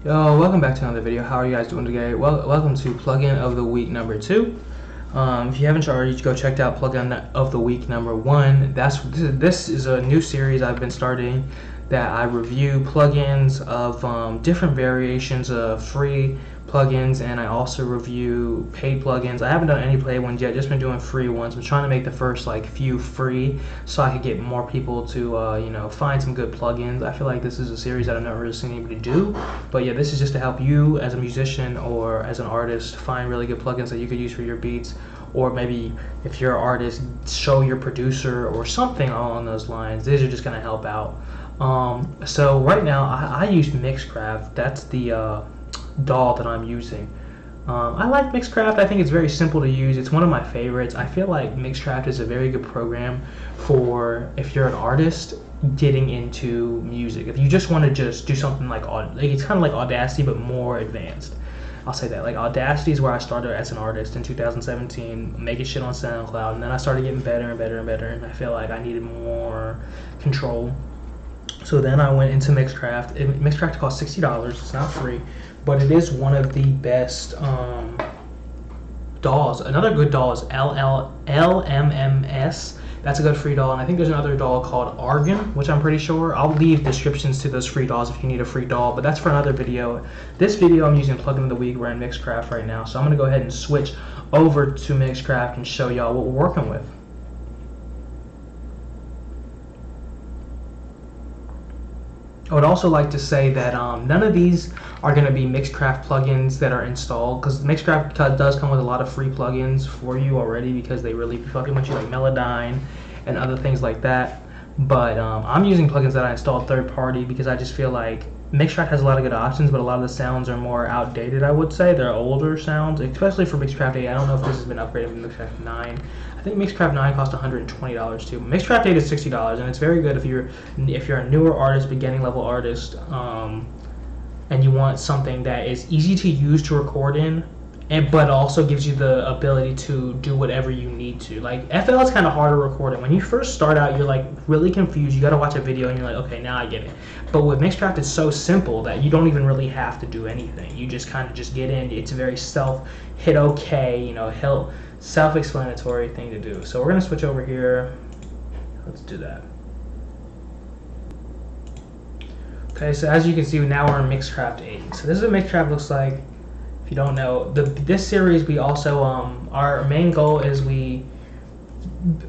Yo, welcome back to another video. How are you guys doing today? Well, welcome to plugin of the week number 2. If you haven't already, go check out plugin of the week number 1. This is a new series I've been starting that I review plugins of different variations of free plugins, and I also review paid plugins. I haven't done any paid ones yet, just been doing free ones. I'm trying to make the first few free so I could get more people to find some good plugins. I feel like this is a series that I've never really seen anybody do, but yeah, this is just to help you as a musician or as an artist find really good plugins that you could use for your beats, or maybe if you're an artist, show your producer or something along those lines. These are just going to help out. So right now I use Mixcraft. That's the DAW that I'm using. I like Mixcraft. I think it's very simple to use. It's one of my favorites. I feel like Mixcraft is a very good program for if you're an artist getting into music. If you just want to just do something like it's kind of like Audacity but more advanced. I'll say that. Like Audacity is where I started as an artist in 2017, making shit on SoundCloud, and then I started getting better and better and better, and I feel like I needed more control. So then I went into Mixcraft. Mixcraft costs $60. It's not free, but it is one of the best DAWs. Another good DAW is LMMS. That's a good free DAW, and I think there's another DAW called Argon, which I'm pretty sure. I'll leave descriptions to those free DAWs if you need a free DAW, but that's for another video. This video I'm using plugin of the week. We're in Mixcraft right now, so I'm going to go ahead and switch over to Mixcraft and show y'all what we're working with. I would also like to say that none of these are going to be Mixcraft plugins that are installed, because Mixcraft does come with a lot of free plugins for you already because they really fucking with you, like Melodyne and other things like that. But I'm using plugins that I installed third party because I just feel like Mixcraft has a lot of good options, but a lot of the sounds are more outdated, I would say. They're older sounds, especially for Mixcraft 8. I don't know if this has been upgraded from Mixcraft 9. I think Mixcraft 9 costs $120 too. Mixcraft 8 is $60, and it's very good if you're a newer artist, beginning level artist, and you want something that is easy to use to record in, but also gives you the ability to do whatever you need to. Like FL is kind of hard to record in. When you first start out, you're like really confused. You got to watch a video and you're like, okay, now I get it. But with Mixcraft, it's so simple that you don't even really have to do anything. You just kind of just get in. It's a very hit OK, self-explanatory thing to do. So we're gonna switch over here. Let's do that. Okay, so as you can see, now we're in Mixcraft 8. So this is what Mixcraft looks like. If you don't know, this series we also our main goal is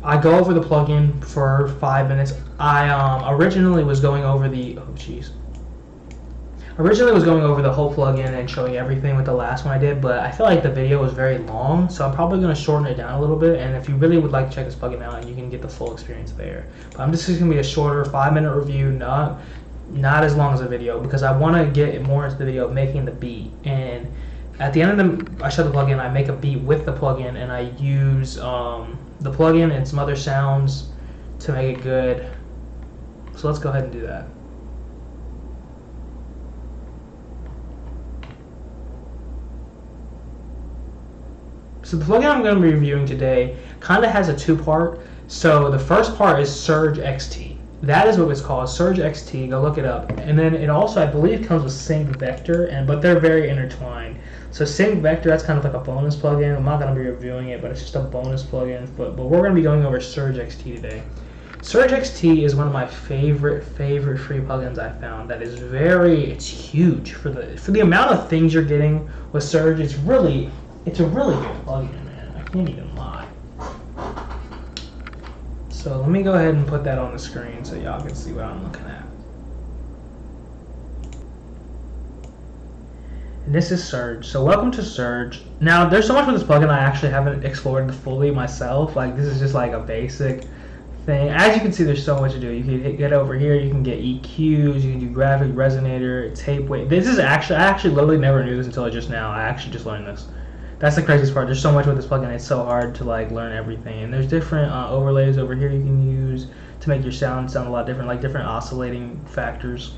I go over the plugin for 5 minutes. I originally was going over the whole plugin and showing everything with the last one I did, but I feel like the video was very long, so I'm probably going to shorten it down a little bit. And if you really would like to check this plugin out, you can get the full experience there. But this is going to be a shorter 5-minute review, not as long as a video, because I want to get more into the video of making the beat. And at the end of I shut the plugin, I make a beat with the plugin, and I use the plugin and some other sounds to make it good. So let's go ahead and do that. So the plugin I'm going to be reviewing today kind of has a two-part. So the first part is Surge XT. That is what it's called, Surge XT. Go look it up. And then it also, I believe, comes with Sync Vector, but they're very intertwined. So Sync Vector, that's kind of like a bonus plugin. I'm not going to be reviewing it, but it's just a bonus plugin. But we're going to be going over Surge XT today. Surge XT is one of my favorite free plugins I found. That is it's huge for the amount of things you're getting with Surge. It's a really good plugin, man. I can't even lie. So let me go ahead and put that on the screen so y'all can see what I'm looking at. And this is Surge. So welcome to Surge. Now there's so much with this plugin I actually haven't explored fully myself. Like this is just like a basic thing. As you can see, there's so much to do. You can get over here, you can get EQs, you can do graphic resonator, tape wave. This is I actually literally never knew this until just now. I actually just learned this. That's the craziest part. There's so much with this plugin. It's so hard to learn everything. And there's different overlays over here you can use to make your sound a lot different, like different oscillating factors.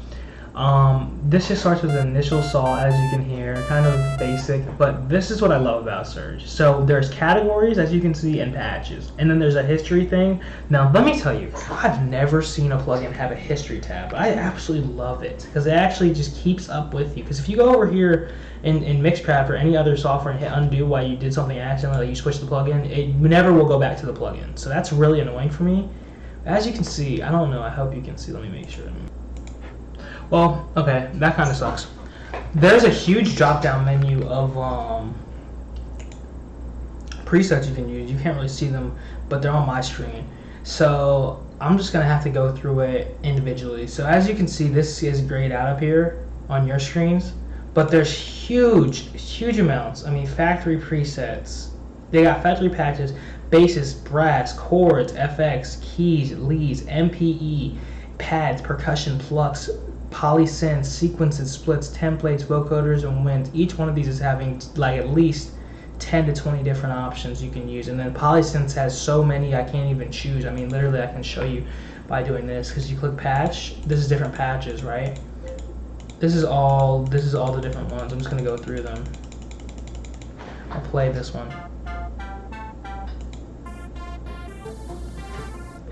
This just starts with an initial saw, as you can hear, kind of basic, but this is what I love about Surge. So there's categories, as you can see, and patches, and then there's a history thing. Now let me tell you, I've never seen a plugin have a history tab. I absolutely love it because it actually just keeps up with you. Because if you go over here in Mixcraft or any other software and hit undo while you did something accidentally, like you switch the plugin, it never will go back to the plugin. So that's really annoying for me. As you can see, I don't know, I hope you can see, let me make sure. Well, okay, that kind of sucks. There's a huge drop-down menu of presets you can use. You can't really see them, but they're on my screen. So I'm just gonna have to go through it individually. So as you can see, this is grayed out up here on your screens, but there's huge amounts. I mean, factory presets. They got factory patches, basses, brass, chords, FX, keys, leads, MPE, pads, percussion, plucks, polysynths, sequences, splits, templates, vocoders, and winds. Each one of these is having like at least 10 to 20 different options you can use. And then polysynths has so many I can't even choose. I mean, literally I can show you by doing this, because you click patch, this is different patches, right? This is all the different ones. I'm just gonna go through them. I'll play this one.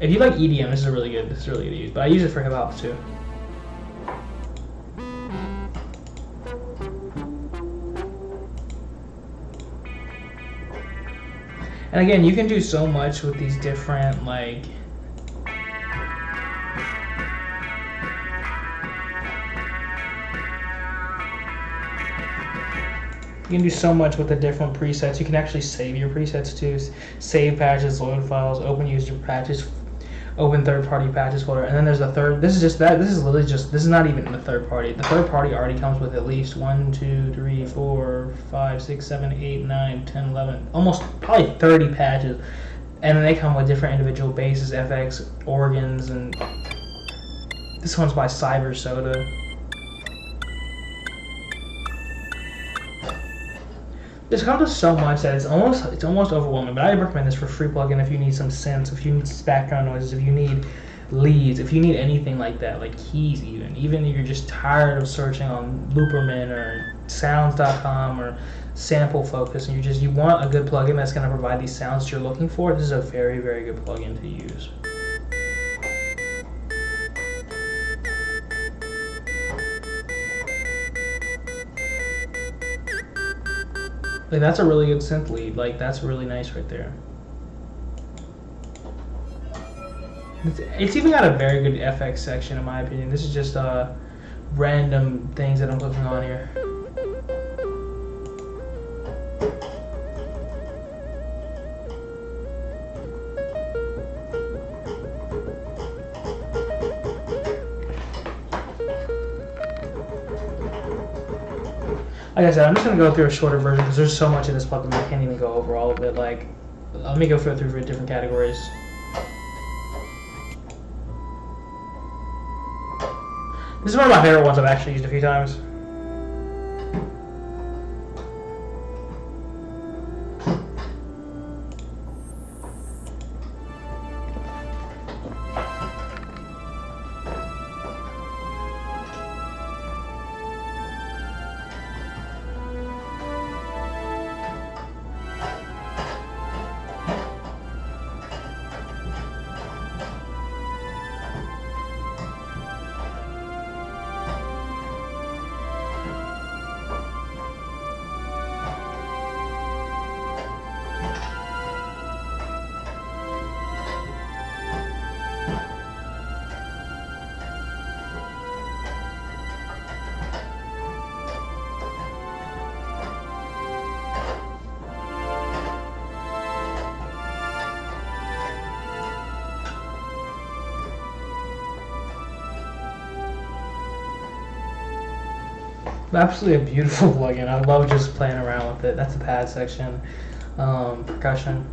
If you like EDM, this is really good. This is really good to use, but I use it for hip hop too. And again, you can do so much with these different, like, you can do so much with the different presets. You can actually save your presets too. Save patches, load files, open user patches, open third-party patches folder, and then there's a third. This is just that. This is literally just. This is not even the third party. The third party already comes with at least 1, 2, 3, 4, 5, 6, 7, 8, 9, 10, 11, almost probably 30 patches, and then they come with different individual basses, FX, organs, and this one's by Cyber Soda. This comes with so much that it's almost overwhelming, but I recommend this for free plugin if you need some synths, if you need background noises, if you need leads, if you need anything like that, like keys even if you're just tired of searching on Looperman or sounds.com or Sample Focus and you want a good plugin that's going to provide these sounds you're looking for, this is a very, very good plugin to use. Like, that's a really good synth lead. Like, that's really nice right there. It's even got a very good FX section in my opinion. This is just random things that I'm clicking on here. Like I said, I'm just going to go through a shorter version because there's so much in this plugin I can't even go over all of it. Like, let me go through different categories. This is one of my favorite ones I've actually used a few times. Absolutely a beautiful plugin. I love just playing around with it. That's the pad section. Percussion.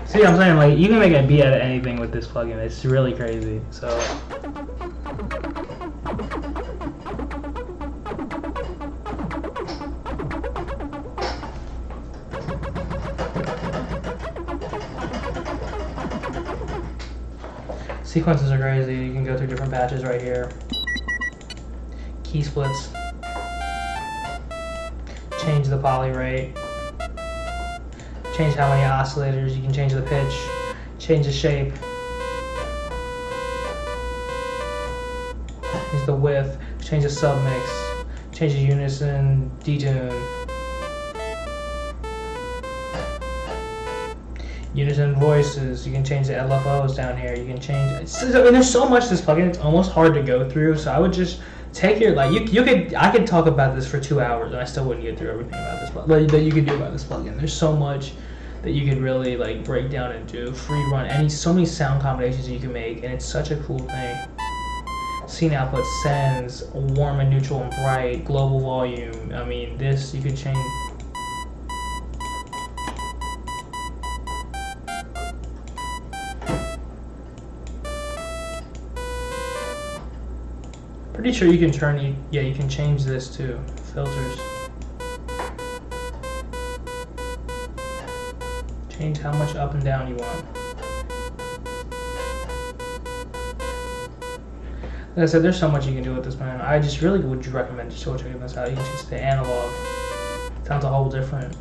See, I'm saying, like, you can make a beat out of anything with this plugin. It's really crazy. So Sequences are crazy. You can go through different patches right here. Key splits. Change the poly rate. Change how many oscillators. You can change the pitch. Change the shape. Change the width. Change the submix. Change the unison, detune. Unison voices. You can change the LFOs down here. You can change. I mean, there's so much to this plugin. It's almost hard to go through. So I would just take your I could talk about this for 2 hours and I still wouldn't get through everything about this plugin that you could do about this plugin. There's so much that you could really like break down and do. Free run. So many sound combinations you can make, and it's such a cool thing. Scene output, sends, warm and neutral and bright, global volume. I mean, this you could change. Pretty sure you can turn. Yeah, you can change this too. Filters. Change how much up and down you want. Like I said, there's so much you can do with this, man. I just really would recommend just go checking this out. You can just stay analog. Sounds a whole different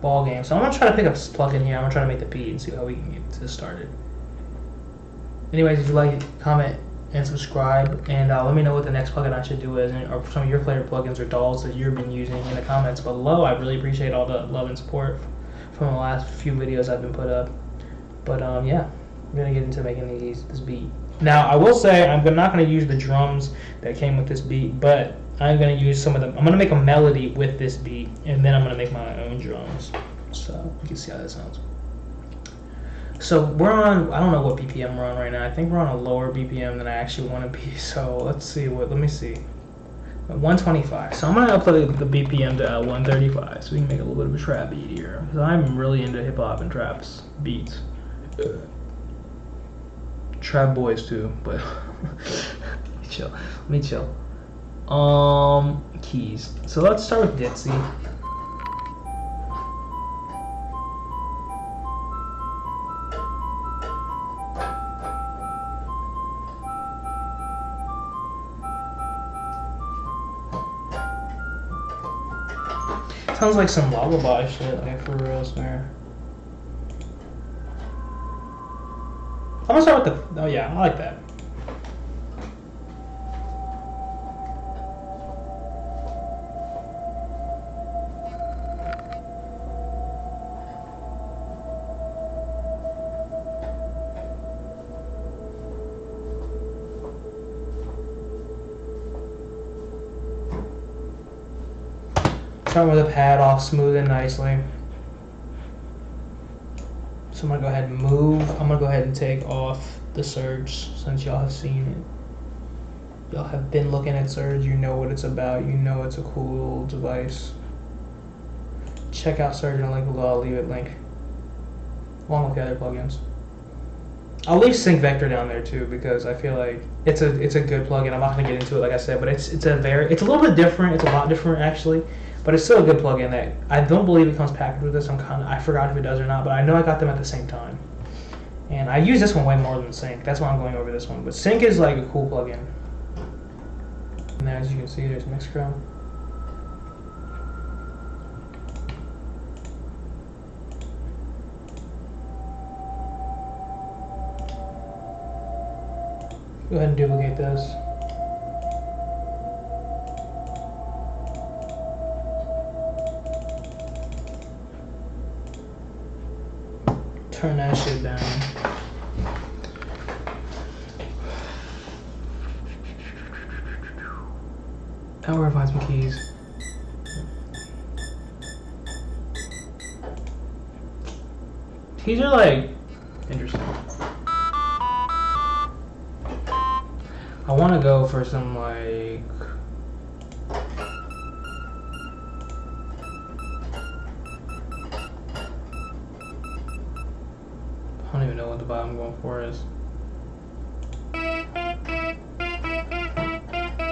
ball game. So I'm gonna try to pick up this plugin here. I'm gonna try to make the beat and see how we can get this started. Anyways, if you like it, comment and subscribe, and let me know what the next plugin I should do is, or some of your favorite plugins or DAWs that you've been using in the comments below. I really appreciate all the love and support from the last few videos I've been put up. But yeah, I'm gonna get into making this beat. Now, I will say I'm not going to use the drums that came with this beat, but I'm going to use some of them. I'm going to make a melody with this beat, and then I'm going to make my own drums. So you can see how that sounds. So we're on, I don't know what BPM we're on right now. I think we're on a lower BPM than I actually want to be. So let me see. 125. So I'm going to upload the BPM to 135 so we can make a little bit of a trap beat here. Because I'm really into hip hop and traps beats. Trap boys too, but chill. Let me chill. Keys. So let's start with Ditzy. Sounds like some lullaby shit, like for real snare. I'm gonna start with oh yeah, I like that. Start with a pad off smooth and nicely. So I'm gonna go ahead and move. I'm gonna go ahead and take off the surge since y'all have seen it. Y'all have been looking at surge. You know what it's about. You know it's a cool device. Check out surge in the link below. I'll leave it link along with the other plugins. I'll leave sync vector down there too because I feel like it's a good plugin. I'm not gonna get into it like I said, but it's a little bit different. It's a lot different actually. But it's still a good plugin that I don't believe it comes packaged with this. I forgot if it does or not, but I know I got them at the same time. And I use this one way more than Sync. That's why I'm going over this one. But Sync is like a cool plugin. And as you can see, there's Mixcraft. Go ahead and duplicate this. Turn that shit down. Now we're gonna find some keys. Keys are like interesting. I want to go for some like I don't even know what the vibe I'm going for is.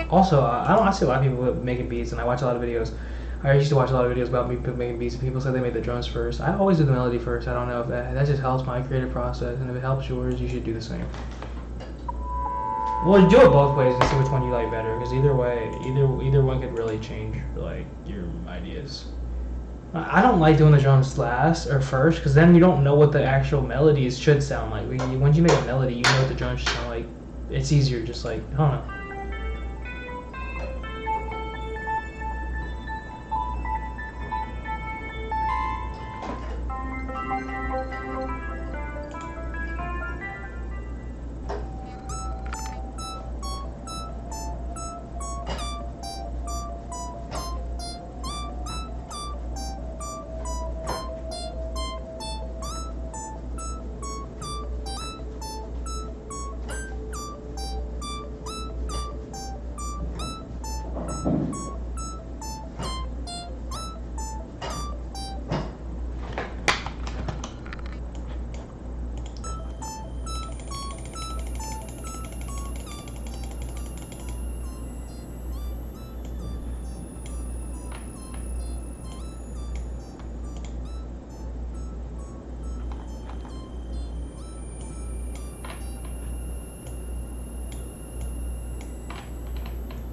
Also, I see a lot of people making beats, and I watch a lot of videos. I used to watch a lot of videos about me making beats, and people say they made the drums first. I always do the melody first. I don't know if that just helps my creative process, and if it helps yours, you should do the same. Well, do it both ways and see which one you like better. Because either way, either one could really change like your ideas. I don't like doing the drums last or first, because then you don't know what the actual melodies should sound like. Once you make a melody, you know what the drums should sound like. It's easier, just like, I don't know.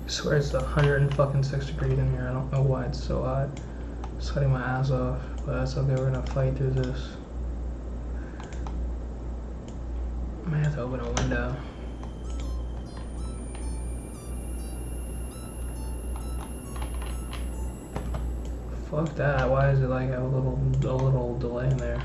I swear it's 106 degrees in here. I don't know why it's so hot. Sweating my ass off, but that's okay. We're gonna fight through this. I might have to open a window. Fuck that. Why does it like have a little delay in there?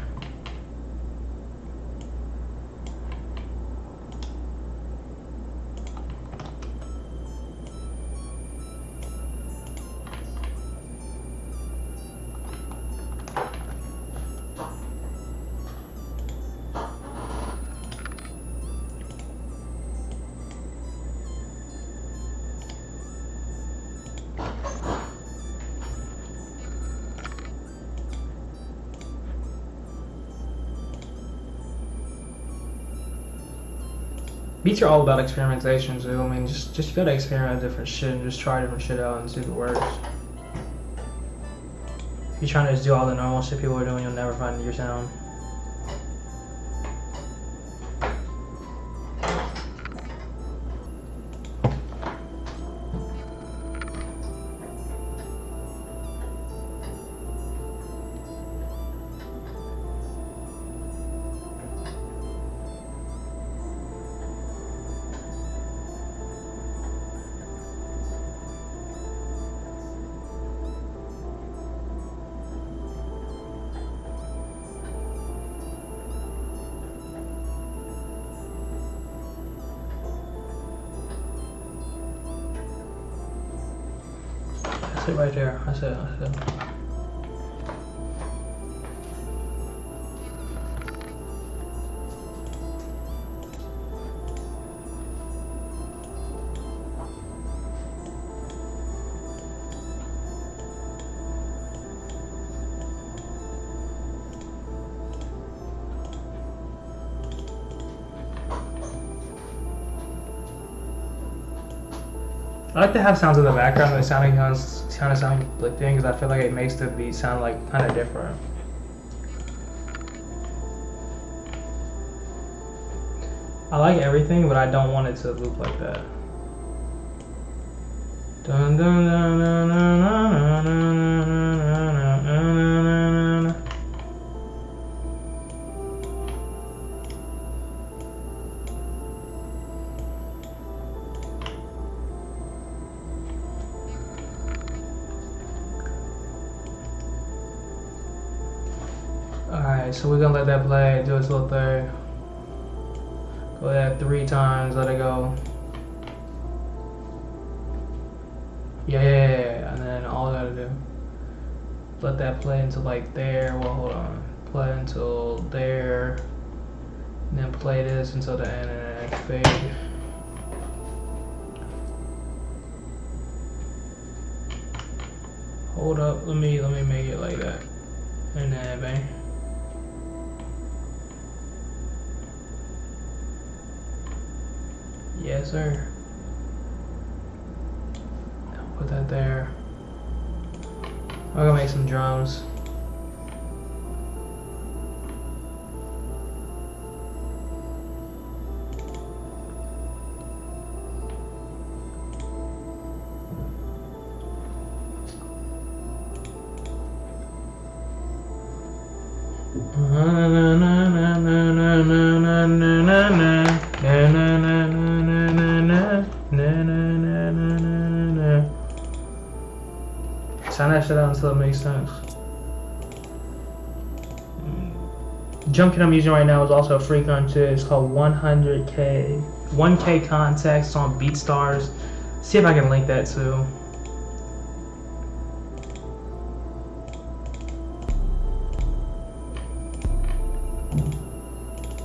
Beats are all about experimentation, too. I mean, just you gotta experiment with different shit and just try different shit out and see if it works. If you're trying to just do all the normal shit people are doing, you'll never find your sound. That's it right there. That's it. That's it. I like to have sounds in the background that sound like things. I feel like it makes the beat sound like kind of different. I like everything, but I don't want it to loop like that. Dun, dun, dun, dun, dun, dun, dun, dun, dun, dun. Alright, so we're gonna let that play, do its little thing. Go that 3 times, let it go. Yeah, and then all I gotta do, let that play until like there. Well, hold on, play until there, and then play this until the end, and then fade. Hold up, let me make it like that, and then bang. Yes, sir. Put that there. I'm gonna make some drums. Sound that shit out until it makes sense. Drum kit I'm using right now is also a free gun too. It's called 1K Context on BeatStars. See if I can link that too.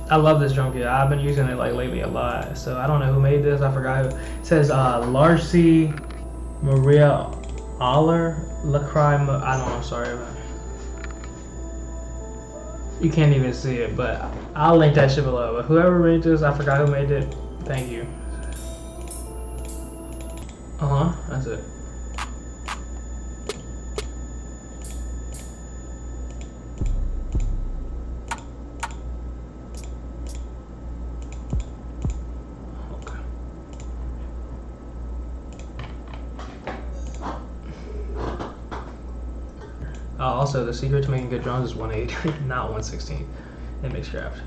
I love this drum kit. I've been using it like lately a lot. So I don't know who made this. I forgot who. It says Large C, Maria Aller, Lacry. I don't know. Sorry, man. You can't even see it, but I'll link that shit below. But whoever made this, I forgot who made it. Thank you. That's it. Also, the secret to making good drums is 1/8, not 1/16 in Mixcraft.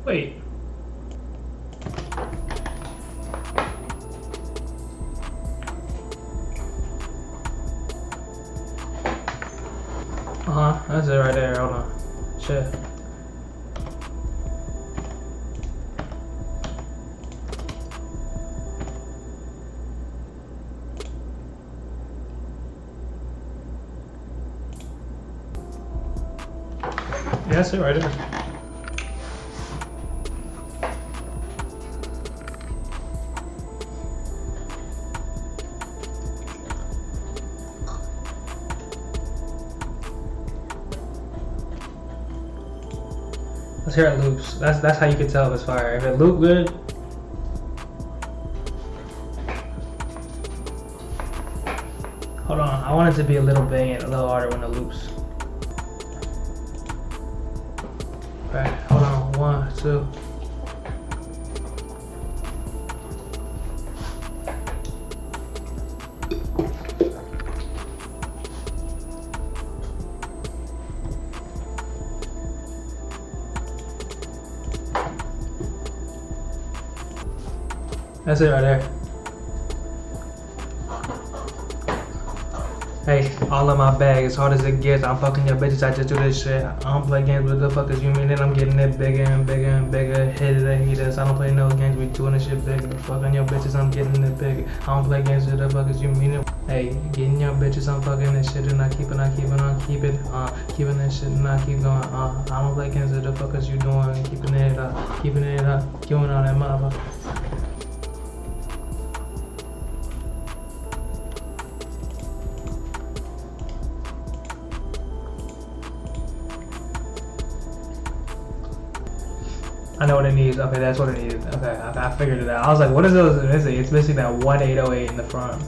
Wait. That's it right there. Hold on. Shit. Yeah, that's it right there. Let's hear it loops. That's how you can tell if it's fire. If it loop good, hold on. I want it to be a little banging, a little harder when it loops. Okay, hold on. 1, 2. That's it right there. Hey, all in my bag, as hard as it gets. I'm fucking your bitches, I just do this shit. I don't play games with the fuckers, you mean it? I'm getting it bigger and bigger and bigger. Hit it, haters. I don't play no games, we doing this shit bigger. Fucking your bitches, I'm getting it bigger. I don't play games with the fuckers, you mean it? Hey, getting your bitches, I'm fucking this shit and I keep it, keeping that shit and I keep going. I don't play games with the fuckers, you doing, keeping it up, doing all that motherfucker. I know what it needs. Okay, that's what it needs. Okay, I figured it out. I was like, what is those missing? It's missing that 1-808 in the front.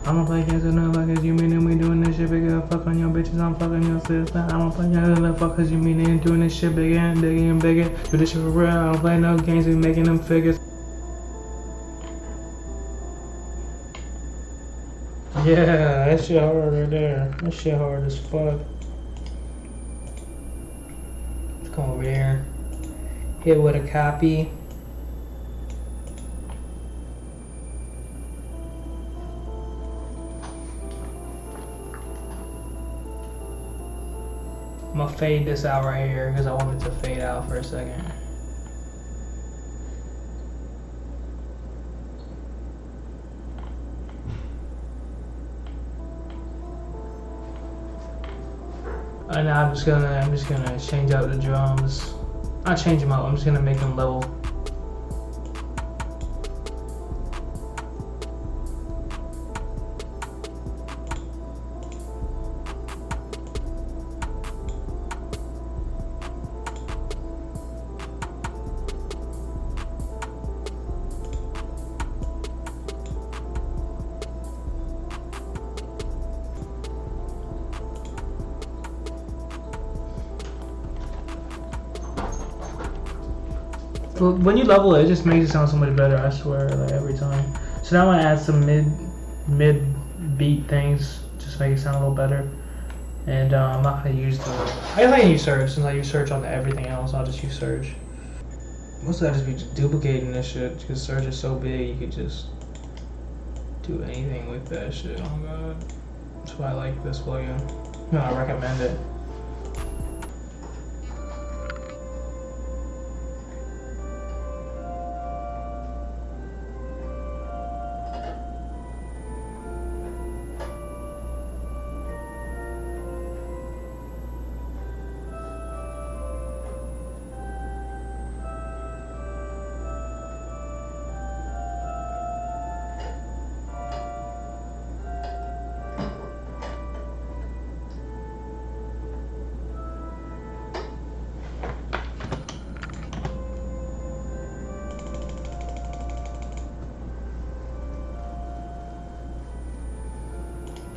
I'm gonna play games with no fuckers, you mean we doing this shit bigger. Fuck on your bitches, I'm fucking your sister. I'm gonna play games with no fuckers, you mean ain't doing this shit bigger and bigger and bigger. Do this shit for real, I don't play no games, we making them figures. Yeah, that shit hard right there. That shit hard as fuck. Let's come over here. Hit with a copy. I'm gonna fade this out right here because I want it to fade out for a second. And now I'm just gonna change out the drums. Not change them out. I'm just gonna make them level. When you level it, it just makes it sound so much better. I swear, like every time. So now I'm gonna add some mid beat things, just make it sound a little better. And I'm not gonna use the. I guess I can use Surge since I use Surge on everything else. I'll just use Surge. Most of that just be duplicating this shit because Surge is so big. You could just do anything with that shit. Oh god, that's why I like this plugin. No, I recommend it.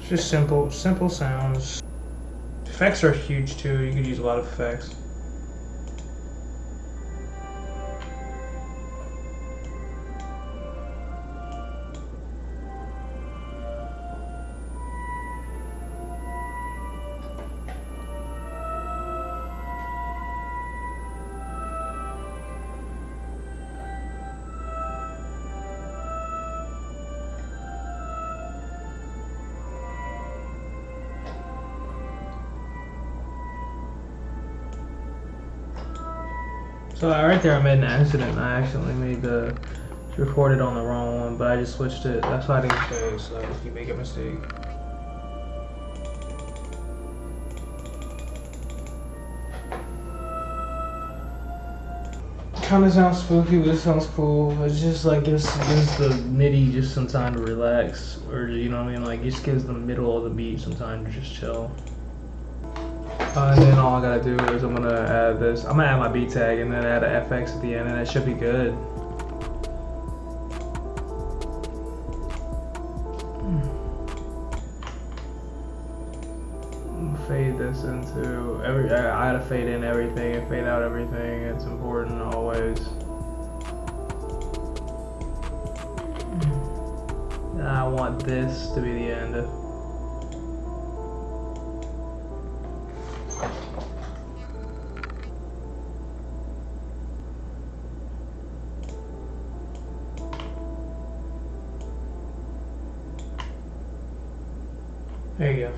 Just simple sounds. Effects are huge too. You could use a lot of effects. So right there I made an accident. I accidentally recorded on the wrong one, but I just switched it. That's why I didn't say, so if you make a mistake. Kinda sounds spooky, but it sounds cool. It's just like gives the MIDI just some time to relax, or you know what I mean? Like it just gives the middle of the beat some time to just chill. And then all I gotta do is I'm gonna add this. I'm gonna add my beat tag and then add an FX at the end, and that should be good. Fade this into I gotta fade in everything and fade out everything. It's important always. And I want this to be the end. There you go.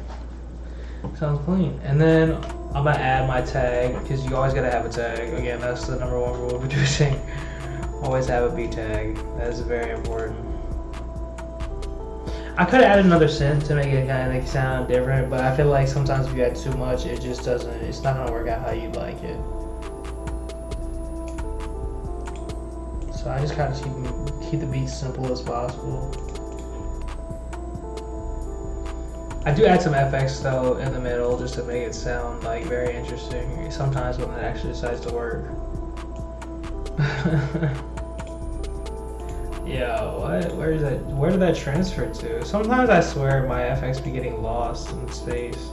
Sounds clean. And then I'm gonna add my tag because you always gotta have a tag. Again, that's the #1 rule of producing. Always have a beat tag. That is very important. I could have added another synth to make it kind of sound different, but I feel like sometimes if you add too much, it just doesn't. It's not gonna work out how you'd like it. So I just kind of keep the beat simple as possible. I do add some FX though in the middle just to make it sound like very interesting sometimes when it actually decides to work. Yeah, what? Where is that? Where did that transfer to? Sometimes I swear my FX be getting lost in space.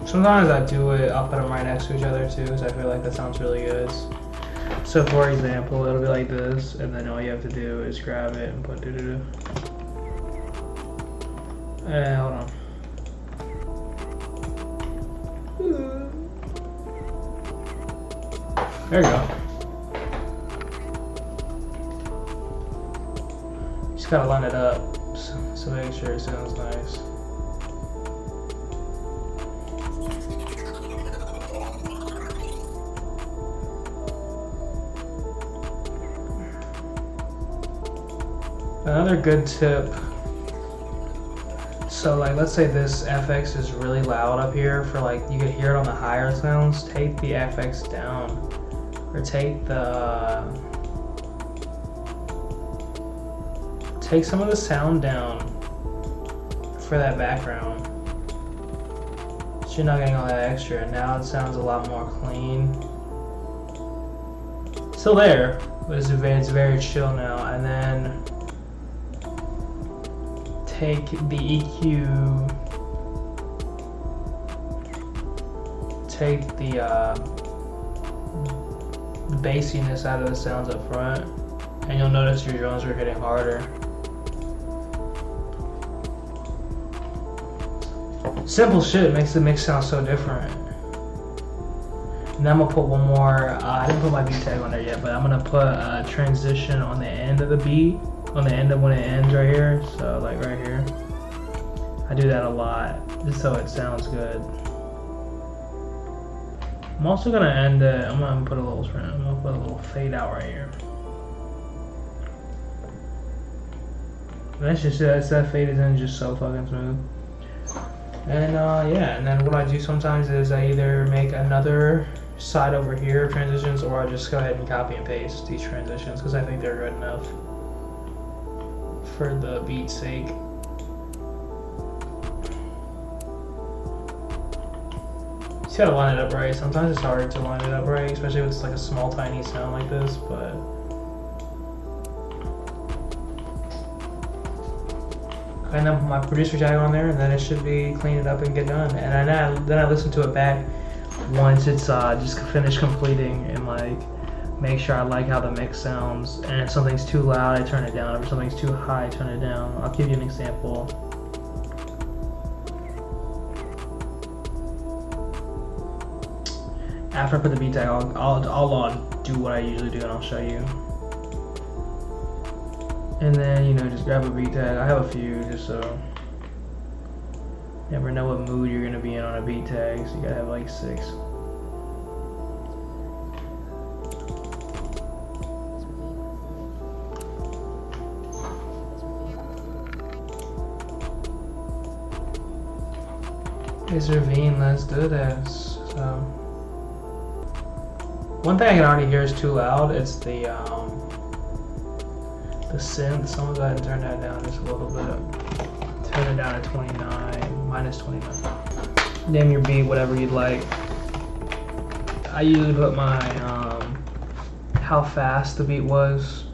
Sometimes I do it, I'll put them right next to each other too, because I feel like that sounds really good. So for example, it'll be like this, and then all you have to do is grab it and put doo-doo-doo. Hold on. There you go. Just gotta line it up, so make sure it sounds nice. Another good tip, so like let's say this FX is really loud up here for like, you can hear it on the higher sounds, take the FX down, or take some of the sound down for that background, so you're not getting all that extra, and now it sounds a lot more clean. Still there, but it's very chill now. And then take the EQ, take the bassiness out of the sounds up front, and you'll notice your drums are hitting harder. Simple shit makes the mix sound so different. And I'm gonna put one more, I didn't put my beat tag on there yet, but I'm gonna put a transition on the end of the beat, on the end of when it ends right here, so like right here. I do that a lot, just so it sounds good. I'm also gonna end it, I'm gonna put a little fade out right here. That's just, that fade is in just so fucking smooth. And yeah, and then what I do sometimes is I either make another side over here transitions, or I just go ahead and copy and paste these transitions because I think they're good enough for the beat's sake. Just gotta line it up right. Sometimes it's hard to line it up right, especially if it's like a small tiny sound like this, but and then put my producer tag on there, and then it should be clean it up and get done. And then I listen to it back once it's just finished completing, and like make sure I like how the mix sounds. And if something's too loud, I turn it down. If something's too high, I turn it down. I'll give you an example. After I put the beat tag, I'll do what I usually do, and I'll show you. And then, you know, just grab a beat tag. I have a few, just so you never know what mood you're gonna be in on a beat tag, so you gotta have like 6. It's Ravine, let's do this. So, one thing I can already hear is too loud. It's the synth. Someone go ahead and turn that down just a little bit. Turn it down to 29, minus 29. Name your beat whatever you'd like. I usually put my how fast the beat was,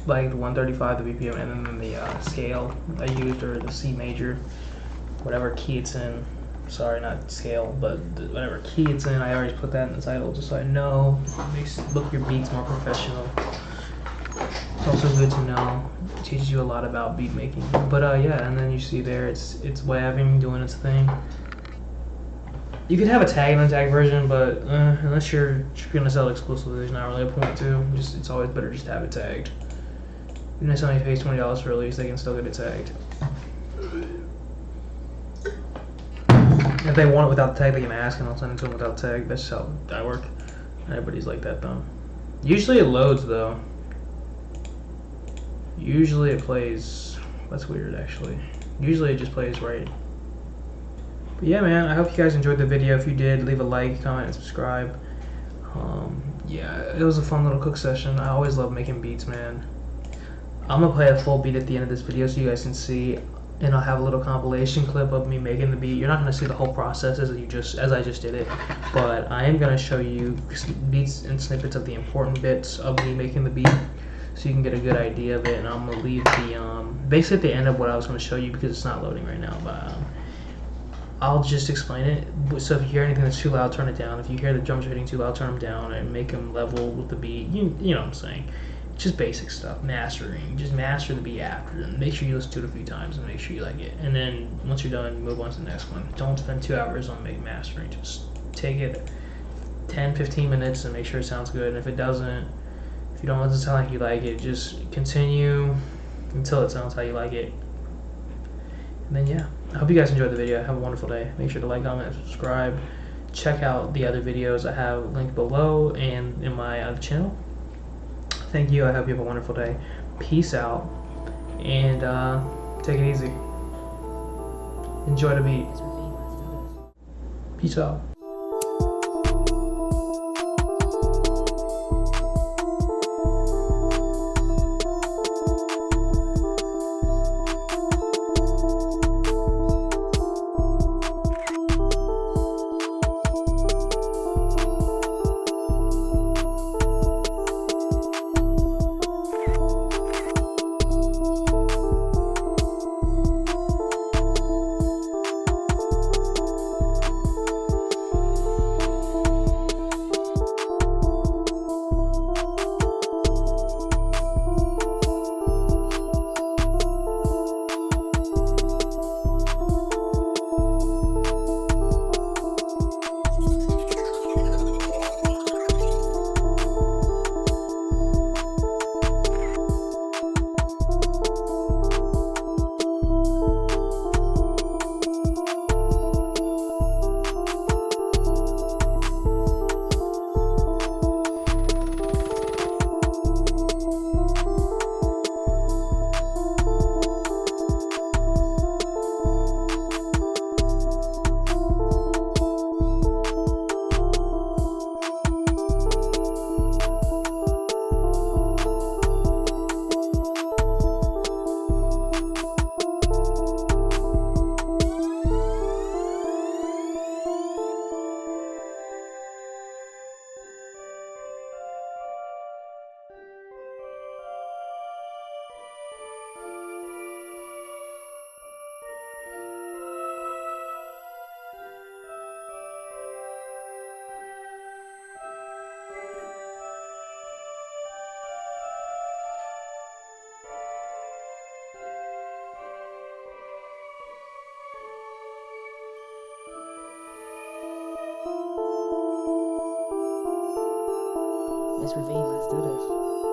like 135 the BPM, and then the scale I used, or the C major, whatever key it's in. Sorry, not scale, but whatever key it's in. I always put that in the title just so I know. It makes your beats more professional. It's also good to know. It teaches you a lot about beat making. But yeah, and then you see there it's wabbing, doing its thing. You could have a tag in the tag version, but unless you're gonna sell exclusively, there's not really a point to. It's always better just to have it tagged. Even if somebody pays $20 for release, they can still get it tagged. If they want it without the tag, they can ask, and I'll send it to them without the tag. That's how I work. Everybody's like that though. Usually it loads though. Usually it plays. That's weird actually. Usually it just plays right. But yeah, man, I hope you guys enjoyed the video. If you did, leave a like, comment, and subscribe. Yeah, it was a fun little cook session. I always love making beats, man. I'm gonna play a full beat at the end of this video so you guys can see and I'll have a little compilation clip of me making the beat. You're not gonna see the whole process as I just did it, but I am gonna show you beats and snippets of the important bits of me making the beat, so you can get a good idea of it. And I'm gonna leave the basically at the end of what I was gonna show you, because it's not loading right now, but I'll just explain it. So if you hear anything that's too loud, turn it down. If you hear the drums hitting too loud, turn them down and make them level with the beat. You know what I'm saying? Just basic stuff. Mastering. Just master the beat after, and make sure you listen to it a few times and make sure you like it. And then once you're done, move on to the next one. Don't spend 2 hours on mastering. Just take it 10-15 minutes and make sure it sounds good. And if it doesn't, if you don't want it to sound like you like it, just continue until it sounds how you like it. And then yeah, I hope you guys enjoyed the video. Have a wonderful day. Make sure to like, comment, and subscribe. Check out the other videos I have linked below and in my other channel. Thank you. I hope you have a wonderful day. Peace out, and take it easy. Enjoy the beat. Peace out. It's Ravine, let's do this.